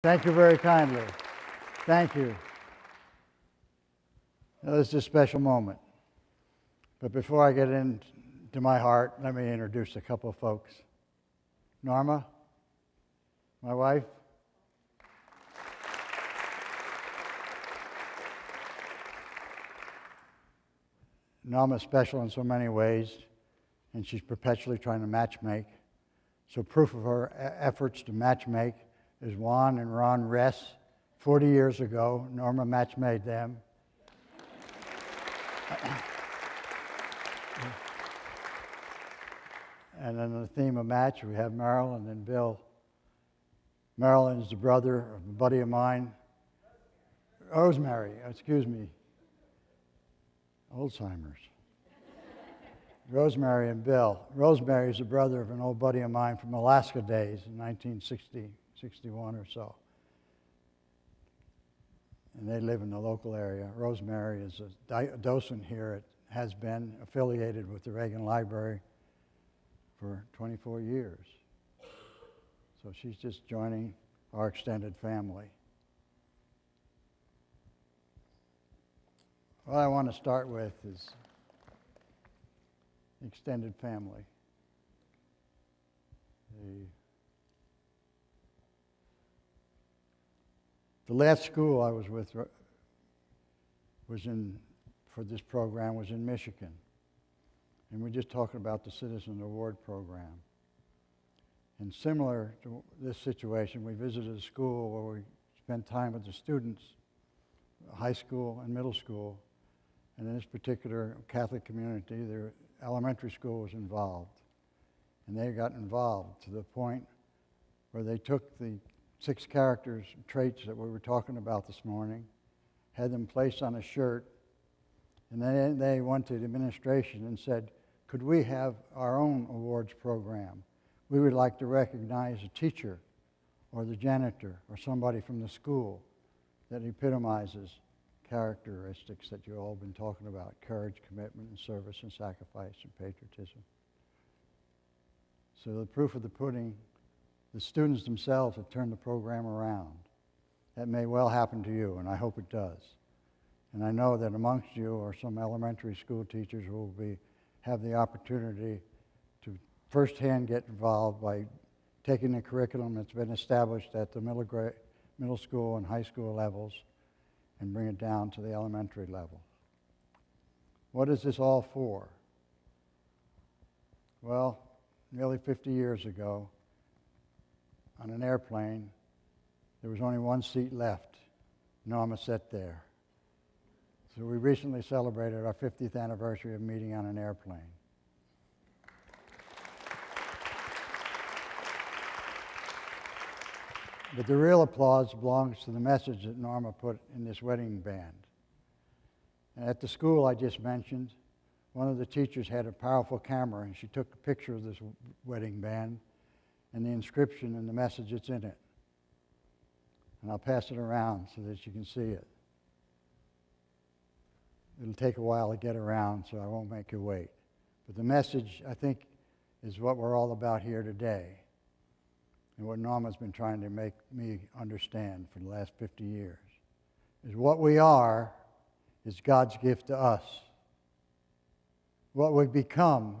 Thank you very kindly. Thank you. Now, this is a special moment. But before I get into my heart, let me introduce a couple of folks. Norma, my wife. Norma's special in so many ways, and she's perpetually trying to matchmake. So proof of her efforts to matchmake is Juan and Ron Ress. 40 years ago, Norma matchmade them. And then on the theme of match, we have Marilyn and Bill. Marilyn is the brother of a buddy of mine. Rosemary, excuse me. Alzheimer's. Rosemary and Bill. Rosemary is the brother of an old buddy of mine from Alaska days in 1960, 61 or so. And they live in the local area. Rosemary is a docent here. Has been affiliated with the Reagan Library for 24 years. So she's just joining our extended family. What I want to start with is the extended family. The last school I was with for this program was in Michigan. And we're just talking about the Citizen Award Program. And similar to this situation, we visited a school where we spent time with the students, high school and middle school. And in this particular Catholic community, their elementary school was involved. And they got involved to the point where they took the 6 characters, traits that we were talking about this morning, had them placed on a shirt, and then they went to the administration and said, could we have our own awards program? We would like to recognize a teacher or the janitor or somebody from the school that epitomizes characteristics that you've all been talking about: courage, commitment, and service, and sacrifice, and patriotism. So the proof of the pudding, the students themselves have turned the program around. That may well happen to you, and I hope it does. And I know that amongst you are some elementary school teachers who will have the opportunity to firsthand get involved by taking the curriculum that's been established at the middle school and high school levels and bring it down to the elementary level. What is this all for? Well, nearly 50 years ago, on an airplane, there was only one seat left. Norma sat there. So we recently celebrated our 50th anniversary of meeting on an airplane. But the real applause belongs to the message that Norma put in this wedding band. And at the school I just mentioned, one of the teachers had a powerful camera, and she took a picture of this wedding band and the inscription and the message that's in it. And I'll pass it around so that you can see it. It'll take a while to get around, so I won't make you wait. But the message, I think, is what we're all about here today, and what Norma's been trying to make me understand for the last 50 years, is what we are is God's gift to us. What we become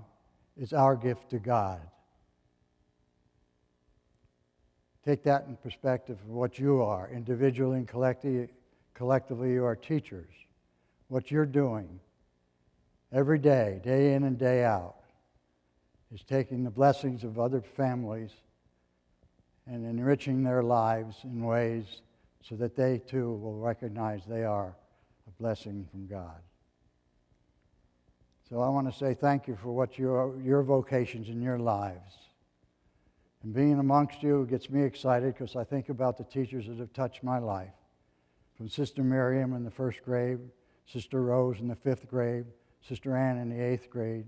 is our gift to God. Take that in perspective of what you are. Individually and collectively, you are teachers. What you're doing every day, day in and day out, is taking the blessings of other families and enriching their lives in ways so that they too will recognize they are a blessing from God. So I want to say thank you for what your vocations in your lives. And being amongst you gets me excited because I think about the teachers that have touched my life. From Sister Miriam in the 1st grade, Sister Rose in the 5th grade, Sister Ann in the 8th grade,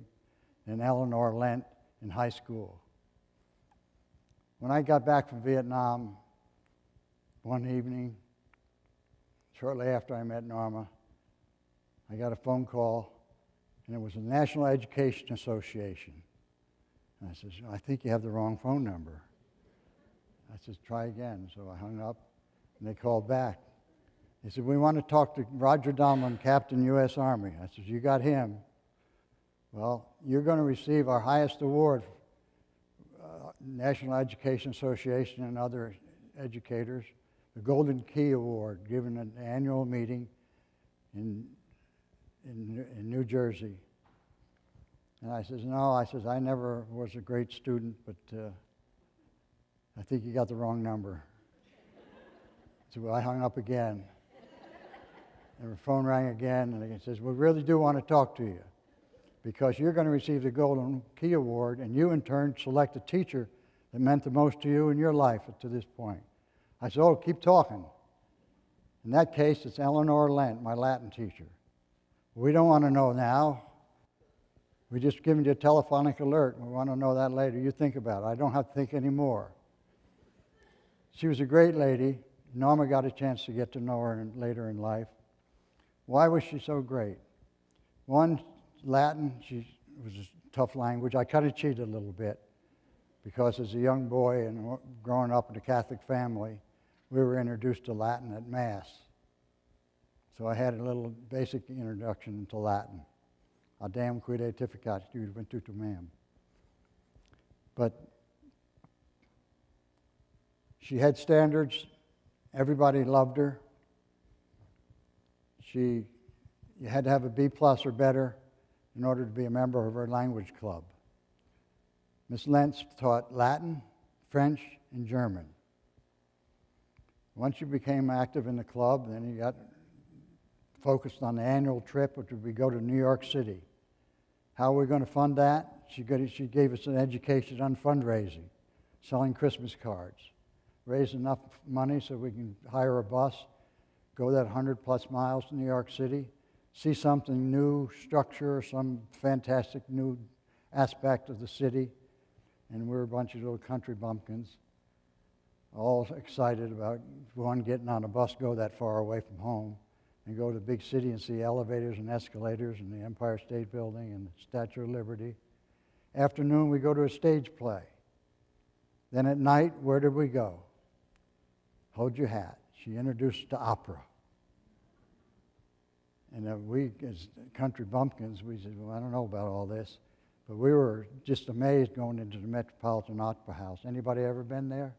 and Eleanor Lent in high school. When I got back from Vietnam one evening, shortly after I met Norma, I got a phone call, and it was the National Education Association. And I said, I think you have the wrong phone number. I said, try again. So I hung up, And they called back. They said, we want to talk to Roger Donlon, Captain, U.S. Army. I said, you got him. Well, you're going to receive our highest award, National Education Association and other educators, the Golden Key Award, given at an annual meeting in New Jersey. And I says, no, I never was a great student, but I think you got the wrong number. So I hung up again. And the phone rang again, and he says, we really do want to talk to you because you're going to receive the Golden Key Award, and you in turn select a teacher that meant the most to you in your life to this point. I said, oh, keep talking. In that case, it's Eleanor Lent, my Latin teacher. We don't want to know now. We just given you a telephonic alert. We want to know that later. You think about it. I don't have to think anymore. She was a great lady. Norma got a chance to get to know her later in life. Why was she so great? One, Latin, was a tough language. I kind of cheated a little bit because as a young boy and growing up in a Catholic family, we were introduced to Latin at Mass. So I had a little basic introduction into Latin. Adam quid aetificat juventutum meam. But she had standards. Everybody loved her. You had to have a B+ or better in order to be a member of her language club. Miss Lentz taught Latin, French, and German. Once you became active in the club, then you got focused on the annual trip, which would be go to New York City. How are we going to fund that? She gave us an education on fundraising, selling Christmas cards, raise enough money so we can hire a bus, go that 100+ miles to New York City, see something new, structure, some fantastic new aspect of the city, and we're a bunch of little country bumpkins, all excited about, one, getting on a bus, go that far away from home, and go to the big city and see elevators and escalators and the Empire State Building and the Statue of Liberty. Afternoon, we go to a stage play. Then at night, where did we go? Hold your hat. She introduced us to opera. And we, as country bumpkins, we said, well, I don't know about all this. But we were just amazed going into the Metropolitan Opera House. Anybody ever been there?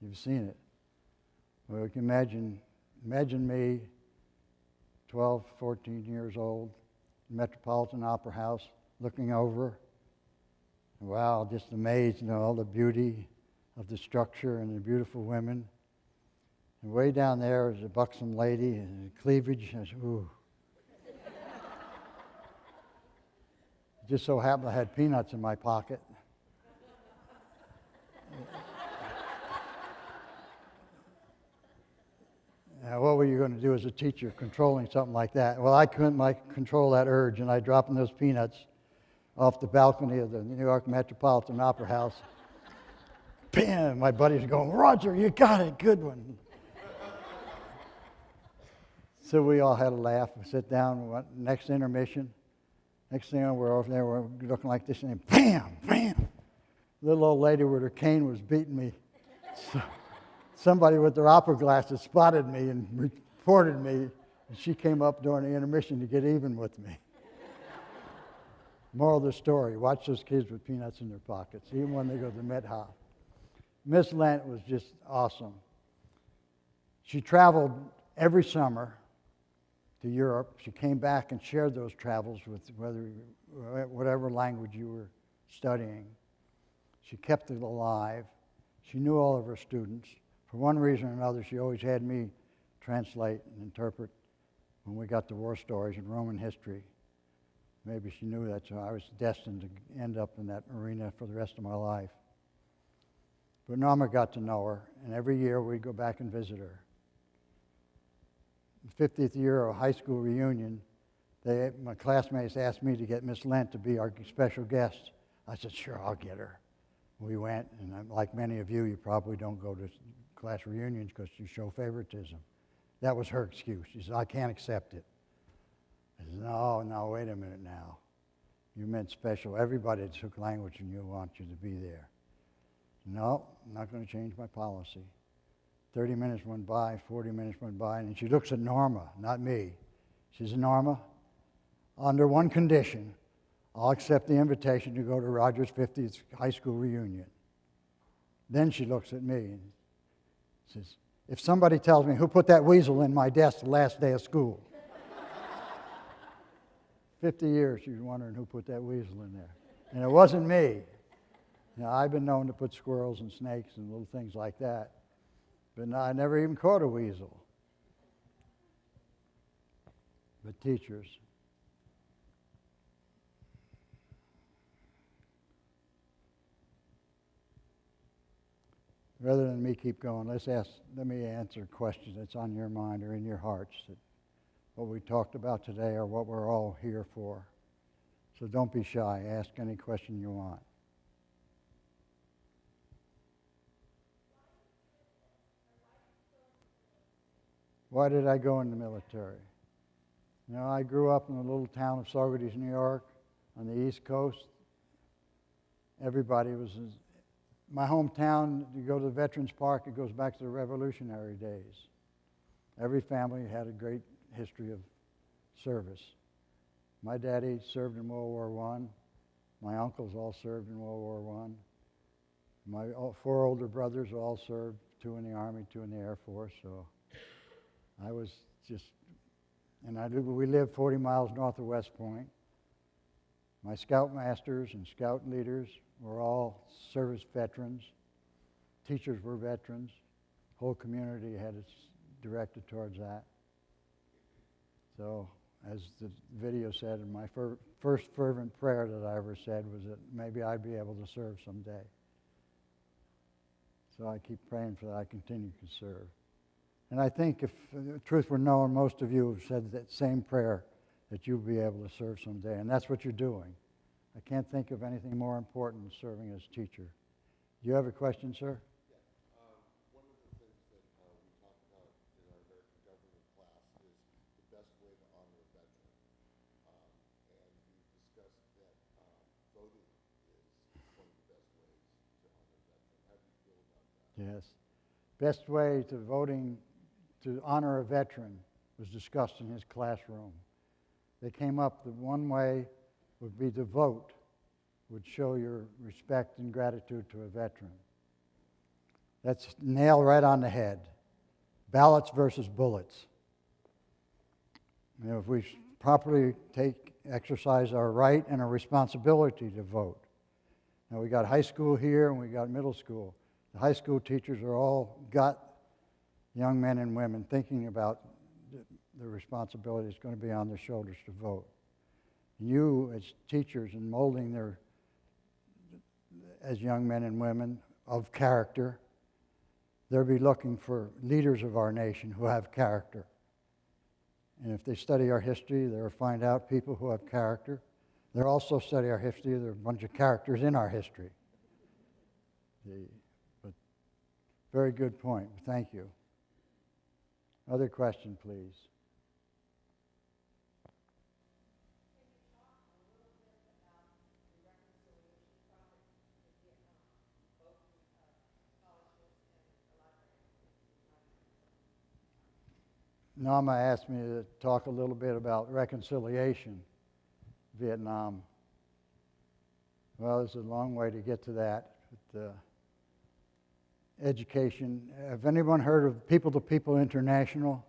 You've seen it. Well, you can imagine me, 12, 14 years old, Metropolitan Opera House, looking over. Wow, just amazed, all the beauty of the structure and the beautiful women. And way down there is a buxom lady and cleavage. I said, ooh. It just so happened I had peanuts in my pocket. Now, what were you going to do as a teacher controlling something like that? Well, I couldn't control that urge, and I dropped those peanuts off the balcony of the New York Metropolitan Opera House. Bam! My buddies are going, Roger, you got it, good one. So we all had a laugh. We sit down, next intermission. Next thing we're over there, we're looking like this, and bam, bam. Little old lady with her cane was beating me. So somebody with their opera glasses spotted me and reported me, and she came up during the intermission to get even with me. Moral of the story, watch those kids with peanuts in their pockets, even when they go to the Met Hop. Miss Lent was just awesome. She traveled every summer to Europe. She came back and shared those travels with whatever language you were studying. She kept it alive. She knew all of her students. For one reason or another, she always had me translate and interpret when we got to war stories and Roman history. Maybe she knew that, so I was destined to end up in that arena for the rest of my life. But Norma got to know her, and every year we'd go back and visit her. The 50th year of high school reunion, my classmates asked me to get Miss Lent to be our special guest. I said, sure, I'll get her. We went, and like many of you, you probably don't go to class reunions because you show favoritism. That was her excuse. She said, I can't accept it. I said, no, wait a minute now. You meant special. Everybody that took language and you want you to be there. No, I'm not going to change my policy. 30 minutes went by, 40 minutes went by, and she looks at Norma, not me. She says, Norma, under one condition, I'll accept the invitation to go to Roger's 50th high school reunion. Then she looks at me and says, if somebody tells me who put that weasel in my desk the last day of school. 50 years she was wondering who put that weasel in there. And it wasn't me. Now, I've been known to put squirrels and snakes and little things like that, but no, I never even caught a weasel. But teachers, rather than me keep going, let me answer a question that's on your mind or in your hearts, that what we talked about today or what we're all here for. So don't be shy. Ask any question you want. Why did I go in the military? You know, I grew up in the little town of Saugerties, New York, on the East Coast. Everybody was... My hometown, you go to the Veterans Park, it goes back to the Revolutionary days. Every family had a great history of service. My daddy served in World War I. My uncles all served in World War I. My 4 older brothers all served, 2 in the Army, 2 in the Air Force. So I was just, we lived 40 miles north of West Point. My scout masters and scout leaders were all service veterans. Teachers were veterans. The whole community had its directed towards that. So, as the video said, my first fervent prayer that I ever said was that maybe I'd be able to serve someday. So I keep praying for that I continue to serve. And I think if the truth were known, most of you have said that same prayer, that you'll be able to serve someday. And that's what you're doing. I can't think of anything more important than serving as teacher. Do you have a question, sir? Yeah. One of the things that we talked about in our American government class is the best way to honor a veteran. And we discussed that voting is one of the best ways to honor a veteran. How do you feel about that? Yes. Best way to voting to honor a veteran was discussed in his classroom. They came up that one way would be to vote, would show your respect and gratitude to a veteran. That's nailed right on the head. Ballots versus bullets. You know, if we properly exercise our right and our responsibility to vote. Now we got high school here and we got middle school. The high school teachers are all got young men and women thinking about the responsibility that's going to be on their shoulders to vote. You, as teachers, in molding as young men and women of character, they'll be looking for leaders of our nation who have character. And if they study our history, they'll find out people who have character. They'll also study our history. There are a bunch of characters in our history. But very good point. Thank you. Other question, please. Norma asked me to talk a little bit about reconciliation, Vietnam. Well, there's a long way to get to that. But, education, have anyone heard of People to People International?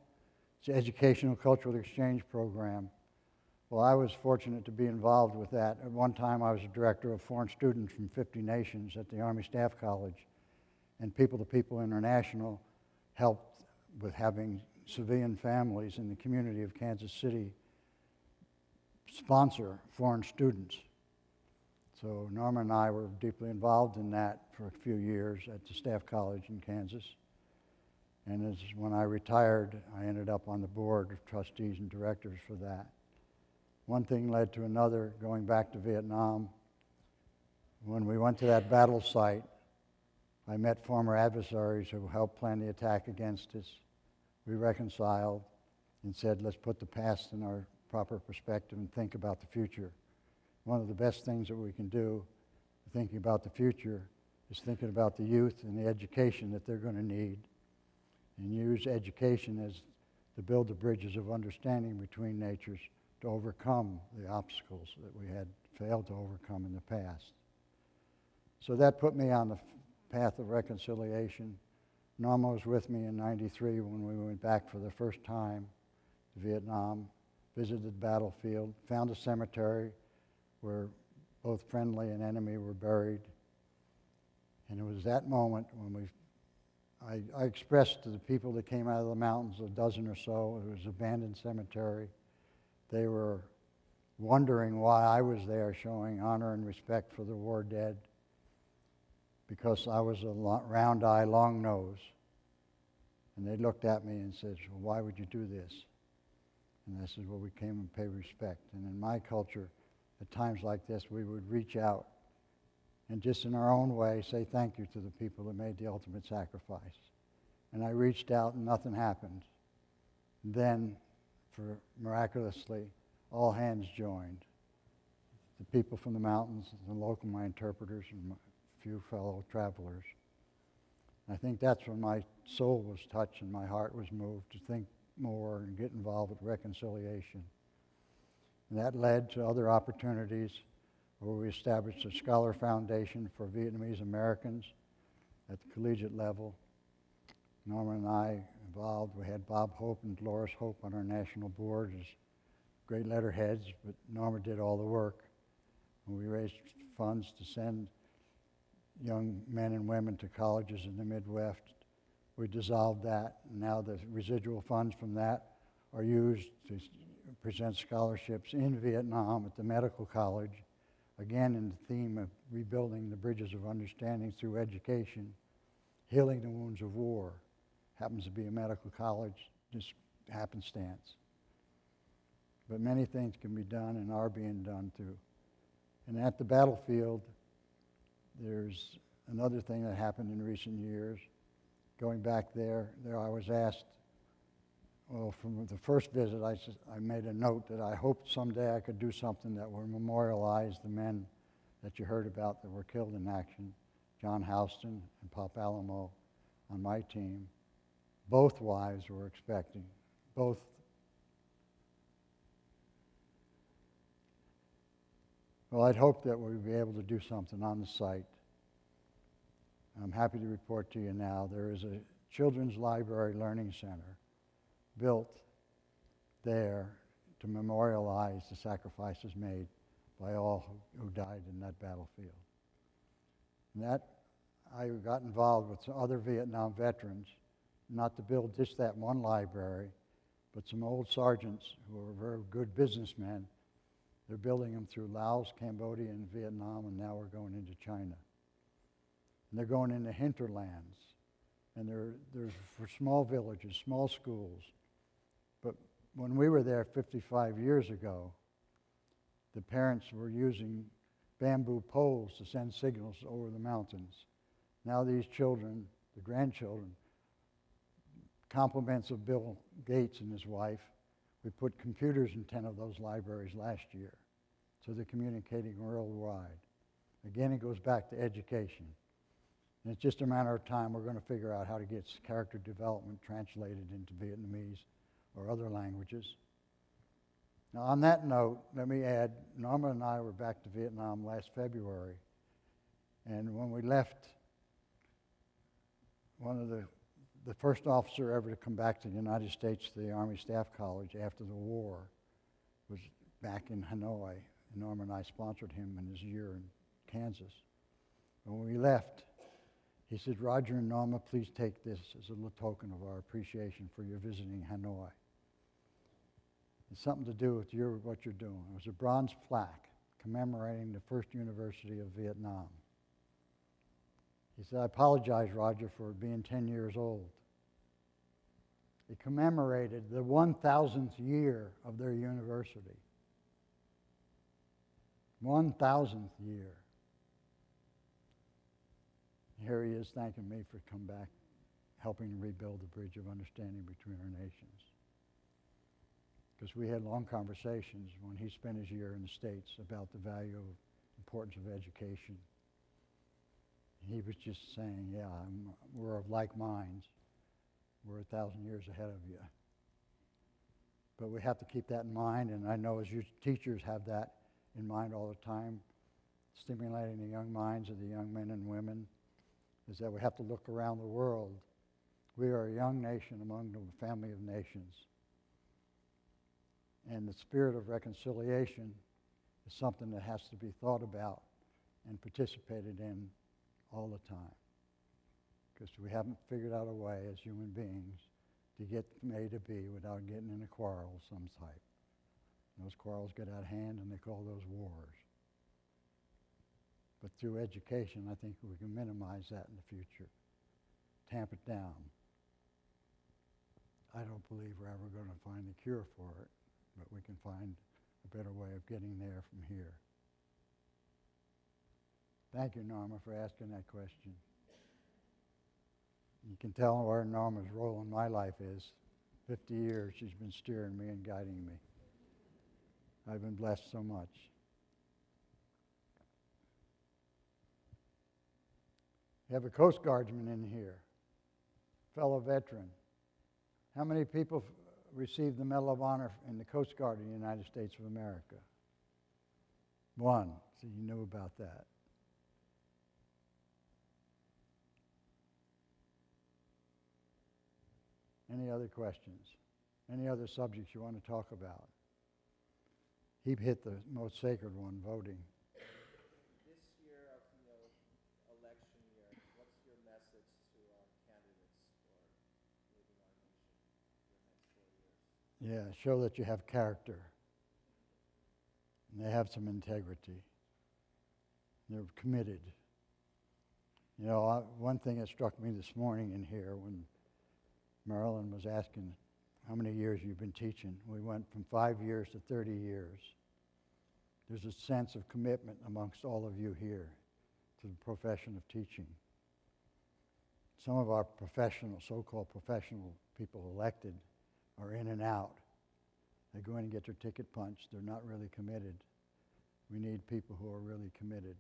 It's an educational cultural exchange program. Well, I was fortunate to be involved with that. At one time, I was a director of foreign students from 50 nations at the Army Staff College. And People to People International helped with having civilian families in the community of Kansas City sponsor foreign students. So Norma and I were deeply involved in that for a few years at the Staff College in Kansas. And when I retired, I ended up on the board of trustees and directors for that. One thing led to another, going back to Vietnam. When we went to that battle site, I met former adversaries who helped plan the attack against us. We reconciled and said, let's put the past in our proper perspective and think about the future. One of the best things that we can do, thinking about the future, is thinking about the youth and the education that they're going to need. and use education as to build the bridges of understanding between natures to overcome the obstacles that we had failed to overcome in the past. So that put me on the path of reconciliation. Norma was with me in '93 when we went back for the first time to Vietnam, visited the battlefield, found a cemetery where both friendly and enemy were buried. And it was that moment when I expressed to the people that came out of the mountains, a dozen or so, it was an abandoned cemetery. They were wondering why I was there, showing honor and respect for the war dead, because I was a round eye, long nose. And they looked at me and said, well, why would you do this? And I said, well, we came and pay respect. And in my culture, at times like this, we would reach out and just in our own way say thank you to the people that made the ultimate sacrifice. And I reached out and nothing happened. Then, miraculously, all hands joined. The people from the mountains, the local, my interpreters, and a few fellow travelers. I think that's when my soul was touched and my heart was moved to think more and get involved with reconciliation. And that led to other opportunities where we established a scholar foundation for Vietnamese Americans at the collegiate level. Norma and I involved. We had Bob Hope and Dolores Hope on our national board as great letterheads, but Norma did all the work. And we raised funds to send young men and women to colleges in the Midwest. We dissolved that, and now the residual funds from that are used to present scholarships in Vietnam at the medical college, again in the theme of rebuilding the bridges of understanding through education, healing the wounds of war. Happens to be a medical college, just happenstance. But many things can be done and are being done too. And at the battlefield, there's another thing that happened in recent years. Going back there I was asked, well, from the first visit, I made a note that I hoped someday I could do something that would memorialize the men that you heard about that were killed in action, John Houston and Pop Alamo on my team. Both wives were expecting, both. Well, I'd hoped that we'd be able to do something on the site. I'm happy to report to you now there is a Children's Library Learning Center built there to memorialize the sacrifices made by all who died in that battlefield. And that I got involved with some other Vietnam veterans, not to build just that one library, but some old sergeants who were very good businessmen. They're building them through Laos, Cambodia, and Vietnam, and now we're going into China. And they're going into hinterlands. And they're for small villages, small schools. But when we were there 55 years ago, the parents were using bamboo poles to send signals over the mountains. Now these children, the grandchildren, compliments of Bill Gates and his wife, we put computers in 10 of those libraries last year. So they're communicating worldwide. Again, it goes back to education. And it's just a matter of time we're going to figure out how to get character development translated into Vietnamese or other languages. Now, on that note, let me add, Norma and I were back to Vietnam last February. And when we left, one of the first officer ever to come back to the United States to the Army Staff College after the war was back in Hanoi. And Norma and I sponsored him in his year in Kansas. When we left, he said, Roger and Norma, please take this as a little token of our appreciation for your visiting Hanoi. It's something to do with what you're doing. It was a bronze plaque commemorating the First University of Vietnam. He said, I apologize, Roger, for being 10 years old. It commemorated the 1,000th year of their university. 1,000th year. Here he is thanking me for coming back, helping rebuild the bridge of understanding between our nations. Because we had long conversations when he spent his year in the States about the value of importance of education. He was just saying, yeah, we're of like minds. We're 1,000 years ahead of you. But we have to keep that in mind, and I know as you teachers have that in mind all the time, stimulating the young minds of the young men and women, is that we have to look around the world. We are a young nation among the family of nations. And the spirit of reconciliation is something that has to be thought about and participated in all the time. Because we haven't figured out a way as human beings to get from A to B without getting in a quarrel of some type. And those quarrels get out of hand and they call those wars. But through education, I think we can minimize that in the future, tamp it down. I don't believe we're ever going to find the cure for it, but we can find a better way of getting there from here. Thank you, Norma, for asking that question. You can tell where Norma's role in my life is. 50 years she's been steering me and guiding me. I've been blessed so much. You have a Coast Guardsman in here, fellow veteran. How many people received the Medal of Honor in the Coast Guard of the United States of America? One, so you knew about that. Any other questions? Any other subjects you want to talk about? He hit the most sacred one, voting. This year of election year, what's your message to our candidates for leading our nation for the next 4 years? Yeah, show that you have character. And they have some integrity. They're committed. You know, one thing that struck me this morning in here when Marilyn was asking how many years you've been teaching. We went from 5 years to 30 years. There's a sense of commitment amongst all of you here to the profession of teaching. Some of our professional, so-called professional people elected are in and out. They go in and get their ticket punched. They're not really committed. We need people who are really committed.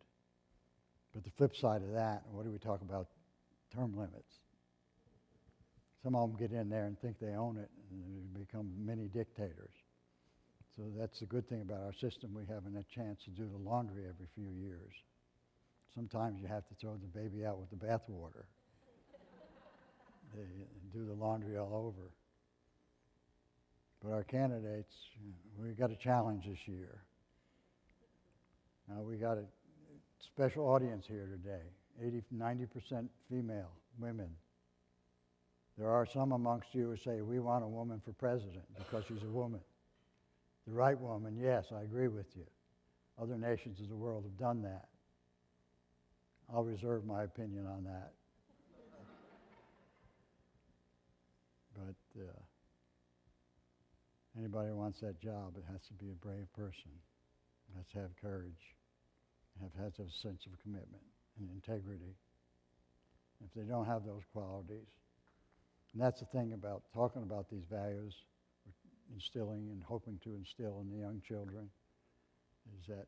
But the flip side of that, what do we talk about? Term limits. Some of them get in there and think they own it and they become mini dictators. So that's the good thing about our system. We have a chance to do the laundry every few years. Sometimes you have to throw the baby out with the bathwater. They do the laundry all over. But our candidates, we got a challenge this year. Now we got a special audience here today, 90% female, women. There are some amongst you who say, we want a woman for president because she's a woman. The right woman, yes, I agree with you. Other nations of the world have done that. I'll reserve my opinion on that. But anybody who wants that job, it has to be a brave person. It has to have courage. It has to have a sense of commitment and integrity. If they don't have those qualities, and that's the thing about talking about these values, instilling and hoping to instill in the young children, is that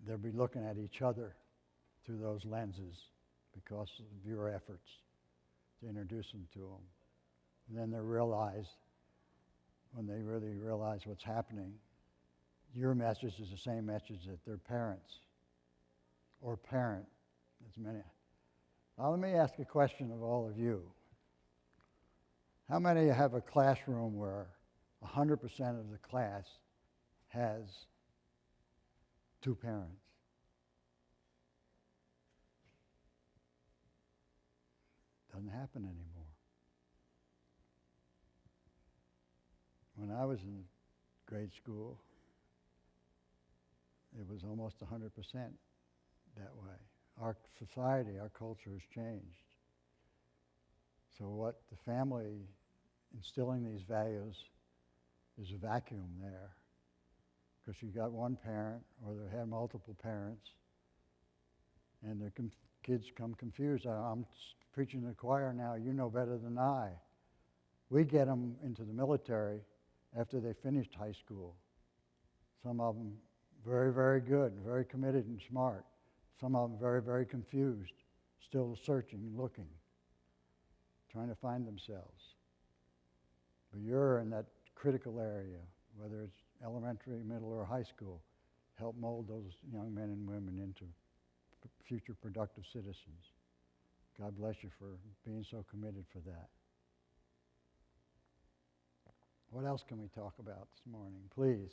they'll be looking at each other through those lenses because of your efforts to introduce them to them. And then they realize, when they really realize what's happening, your message is the same message that their parents or parent, as many. Now let me ask a question of all of you. How many have a classroom where 100% of the class has two parents? Doesn't happen anymore. When I was in grade school, it was almost 100% that way. Our society, our culture has changed. So what the family instilling these values is a vacuum there, because you got one parent or they have multiple parents, and the kids come confused. I'm preaching to the choir now, you know better than I. We get them into the military after they finished high school. Some of them very, very good, very committed and smart. Some of them very, very confused, still searching and looking. trying to find themselves. But you're in that critical area, whether it's elementary, middle, or high school. Help mold those young men and women into future productive citizens. God bless you for being so committed for that. What else can we talk about this morning? Please.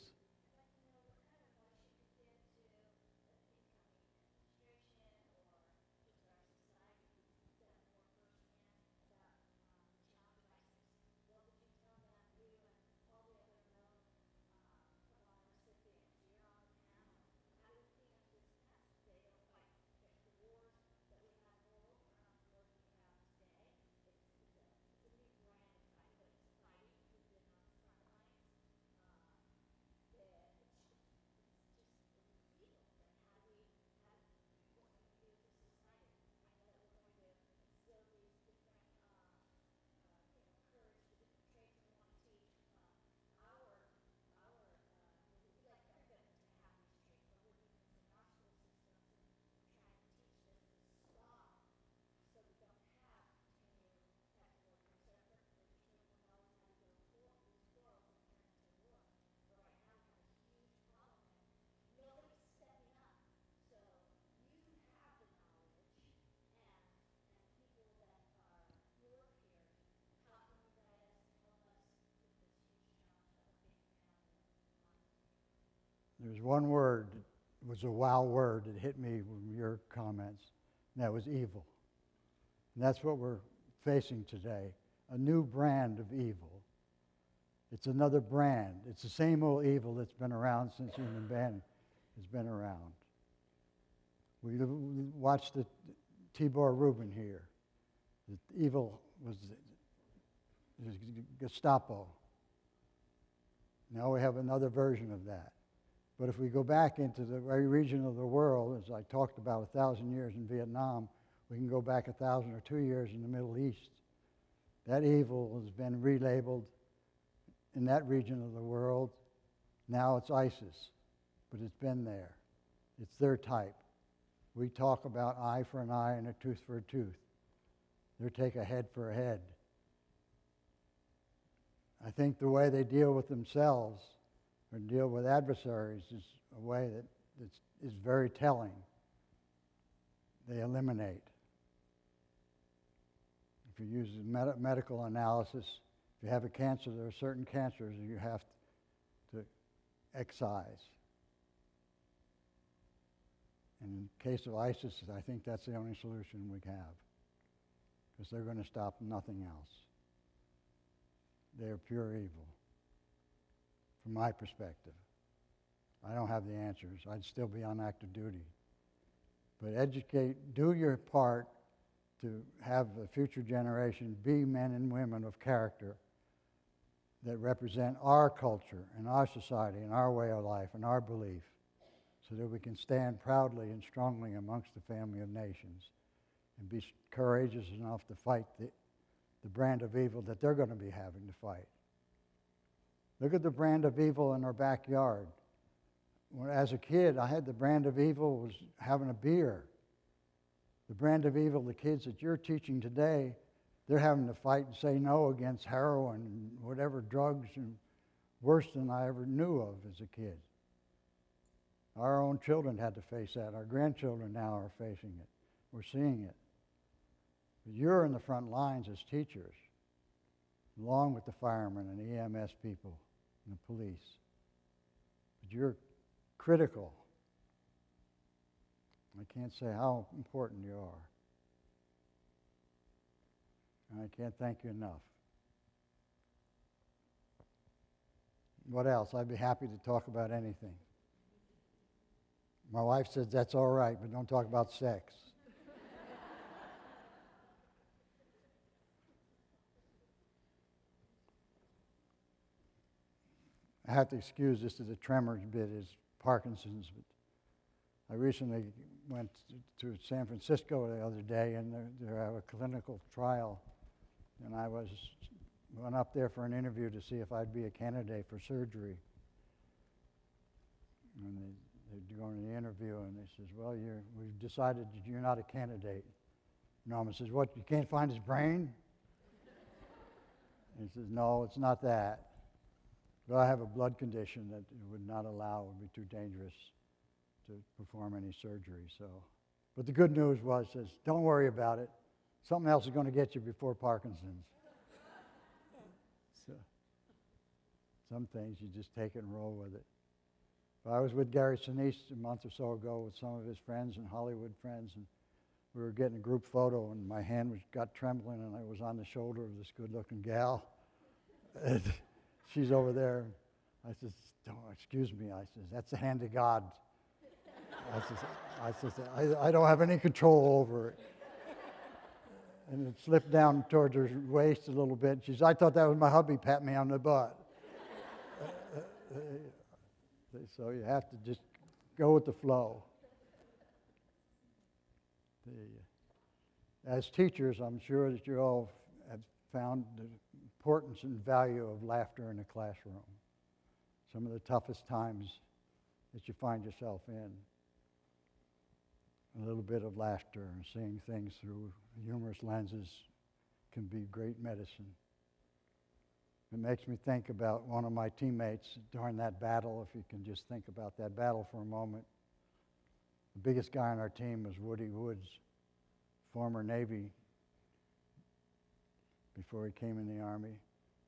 There's one word, it was a wow word that hit me from your comments, and that was evil. And that's what we're facing today, a new brand of evil. It's another brand. It's the same old evil that's been around since human being has been around. We watched the Tibor Rubin here. The evil was Gestapo. Now we have another version of that. But if we go back into the very region of the world, as I talked about 1,000 years in Vietnam, we can go back 1,000 or 2 years in the Middle East. That evil has been relabeled in that region of the world. Now it's ISIS, but it's been there. It's their type. We talk about eye for an eye and a tooth for a tooth. They take a head for a head. I think the way they deal with themselves or deal with adversaries is a way that is very telling. They eliminate. If you use medical analysis, if you have a cancer, there are certain cancers that you have to excise. And in the case of ISIS, I think that's the only solution we have, because they're going to stop nothing else. They are pure evil, from my perspective. I don't have the answers. I'd still be on active duty. But educate, do your part to have the future generation be men and women of character that represent our culture and our society and our way of life and our belief, so that we can stand proudly and strongly amongst the family of nations and be courageous enough to fight the brand of evil that they're going to be having to fight. Look at the brand of evil in our backyard. When, as a kid, I had the brand of evil was having a beer. The brand of evil, the kids that you're teaching today, they're having to fight and say no against heroin and whatever drugs, and worse than I ever knew of as a kid. Our own children had to face that. Our grandchildren now are facing it. We're seeing it. But you're in the front lines as teachers, along with the firemen and the EMS people and the police. But you're critical. I can't say how important you are. And I can't thank you enough. What else? I'd be happy to talk about anything. My wife says that's all right, but don't talk about sex. I have to excuse this as a tremors bit is Parkinson's, but I recently went to San Francisco the other day, and they have a clinical trial, and I went up there for an interview to see if I'd be a candidate for surgery. And they're going to the interview, and they says, well, we've decided that you're not a candidate. Norma says, what, you can't find his brain? He says, no, it's not that. But I have a blood condition that it would not allow, it would be too dangerous to perform any surgery. So, but the good news was, says, don't worry about it. Something else is going to get you before Parkinson's. So, some things you just take it and roll with it. But I was with Gary Sinise a month or so ago with some of his friends and Hollywood friends, and we were getting a group photo, and my hand got trembling, and I was on the shoulder of this good-looking gal. And she's over there. I says, excuse me. I says, that's the hand of God. I don't have any control over it. And it slipped down towards her waist a little bit. She says, I thought that was my hubby patting me on the butt. So you have to just go with the flow. As teachers, I'm sure that you all have found the importance and value of laughter in the classroom. Some of the toughest times that you find yourself in. A little bit of laughter and seeing things through humorous lenses can be great medicine. It makes me think about one of my teammates during that battle, if you can just think about that battle for a moment. The biggest guy on our team was Woody Woods, former Navy before he came in the Army.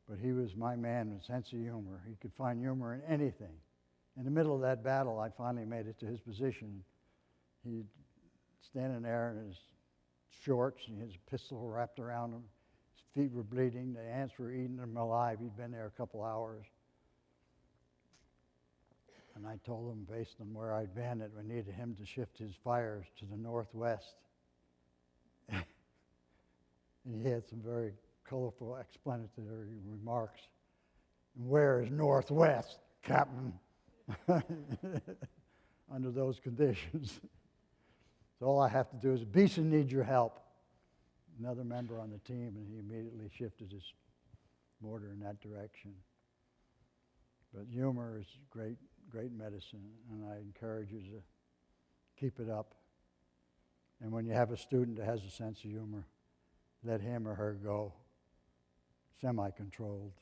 But he was my man with sense of humor. He could find humor in anything. In the middle of that battle, I finally made it to his position. He'd standing there in his shorts and his pistol wrapped around him. His feet were bleeding. The ants were eating him alive. He'd been there a couple hours. And I told him, based on where I'd been, that we needed him to shift his fires to the northwest. And he had some very colorful explanatory remarks. Where is northwest, Captain? Under those conditions. So all I have to do is, Beeson needs your help. Another member on the team, and he immediately shifted his mortar in that direction. But humor is great, great medicine, and I encourage you to keep it up. And when you have a student that has a sense of humor, let him or her go semi-controlled.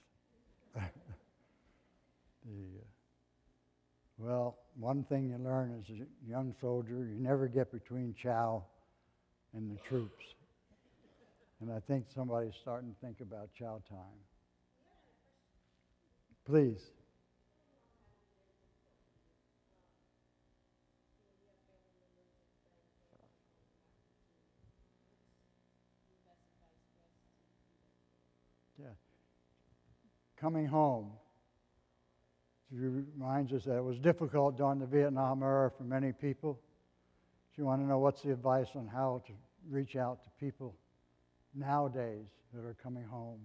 Well, one thing you learn as a young soldier, you never get between chow and the troops. And I think somebody's starting to think about chow time. Please. Yeah. Coming home. She reminds us that it was difficult during the Vietnam era for many people. She wanted to know what's the advice on how to reach out to people nowadays that are coming home.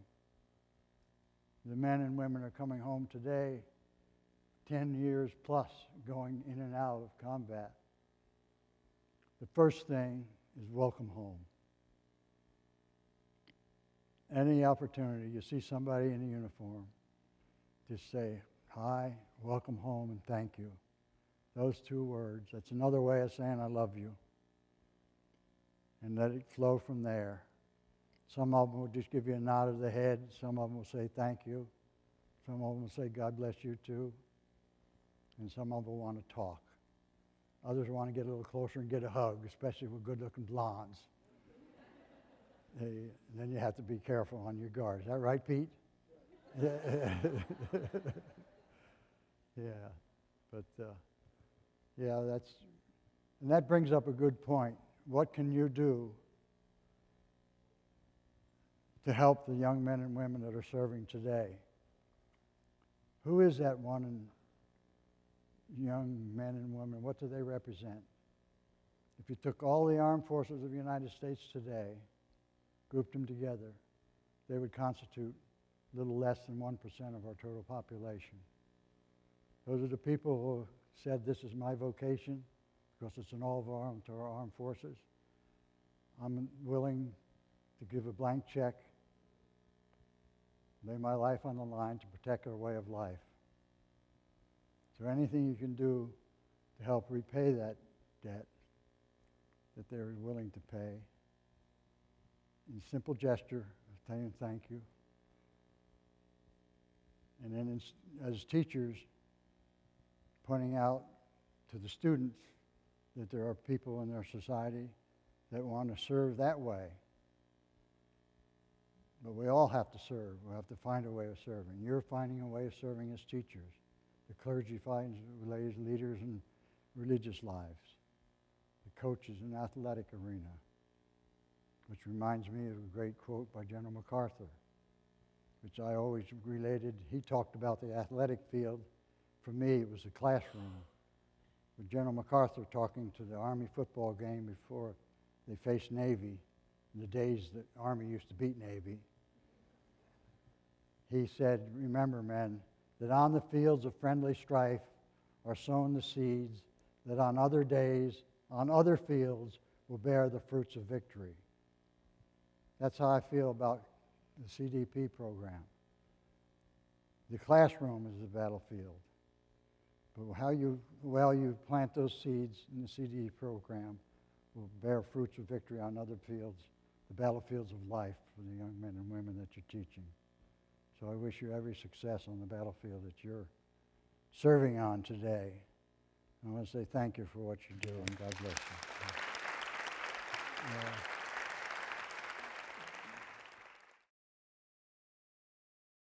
The men and women are coming home today, 10 years plus going in and out of combat. The first thing is welcome home. Any opportunity you see somebody in a uniform, just say, hi, welcome home, and thank you. Those two words. That's another way of saying I love you. And let it flow from there. Some of them will just give you a nod of the head. Some of them will say thank you. Some of them will say God bless you too. And some of them will want to talk. Others want to get a little closer and get a hug, especially with good-looking blondes. Then you have to be careful on your guard. Is that right, Pete? Yeah. Yeah, but and that brings up a good point. What can you do to help the young men and women that are serving today? Who is that one young men and women? What do they represent? If you took all the armed forces of the United States today, grouped them together, they would constitute a little less than 1% of our total population. Those are the people who said, this is my vocation, because it's an all to our armed forces. I'm willing to give a blank check, lay my life on the line to protect our way of life. Is there anything you can do to help repay that debt that they're willing to pay? In simple gesture of saying thank you. And then as teachers, pointing out to the students that there are people in their society that want to serve that way. But we all have to serve. We have to find a way of serving. You're finding a way of serving as teachers. The clergy finds ways, leaders in religious lives. The coaches in the athletic arena. Which reminds me of a great quote by General MacArthur, which I always related. He talked about the athletic field. For me, it was the classroom. With General MacArthur talking to the Army football game before they faced Navy, in the days that Army used to beat Navy. He said, remember, men, that on the fields of friendly strife are sown the seeds that on other days, on other fields, will bear the fruits of victory. That's how I feel about the CDP program. The classroom is the battlefield. But how well you plant those seeds in the CDP program will bear fruits of victory on other fields, the battlefields of life for the young men and women that you're teaching. So I wish you every success on the battlefield that you're serving on today. I want to say thank you for what you do, and God bless you.